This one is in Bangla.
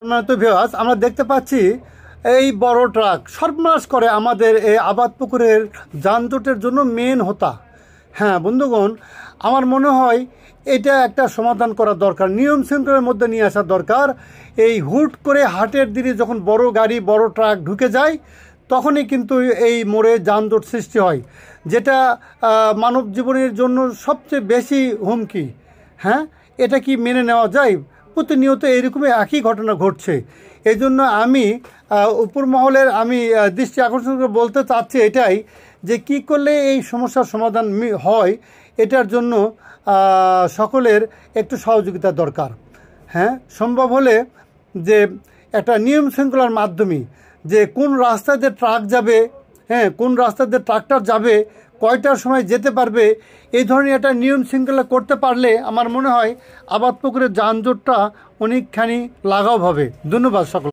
তো ভিউয়ার্স, আমরা দেখতে পাচ্ছি এই বড় ট্রাক সর্বনাশ করে আমাদের এই আবাদ পুকুরের যানজটের জন্য মেন হোতা। হ্যাঁ বন্ধুগণ, আমার মনে হয় এটা একটা সমাধান করা দরকার, নিয়ম শৃঙ্খলার মধ্যে নিয়ে আসা দরকার। এই হুট করে হাটের দিনে যখন বড় গাড়ি বড় ট্রাক ঢুকে যায় তখনই কিন্তু এই মোড়ে যানজট সৃষ্টি হয়, যেটা মানব জীবনের জন্য সবচেয়ে বেশি হুমকি। হ্যাঁ, এটা কি মেনে নেওয়া যায়? প্রতিনিয়ত এইরকমই একই ঘটনা ঘটছে। এই জন্য আমি উপর মহলের দৃষ্টি আকর্ষণ করে বলতে চাচ্ছি এটাই, যে কি করলে এই সমস্যার সমাধান হয়, এটার জন্য সকলের একটু সহযোগিতা দরকার। হ্যাঁ, সম্ভব হলে যে একটা নিয়ম শৃঙ্খলার মাধ্যমে যে কোন রাস্তা দিয়ে ট্রাক যাবে, হ্যাঁ কোন রাস্তা দিয়ে ট্রাক্টর যাবে, কয়টার সময় যেতে পারবে, এই ধরনের একটা নিয়ম শৃঙ্খলা করতে পারলে আমার মনে হয় আবাদ পুকুরের যানজটটা অনেকখানি লাঘব হবে। ধন্যবাদ সকল।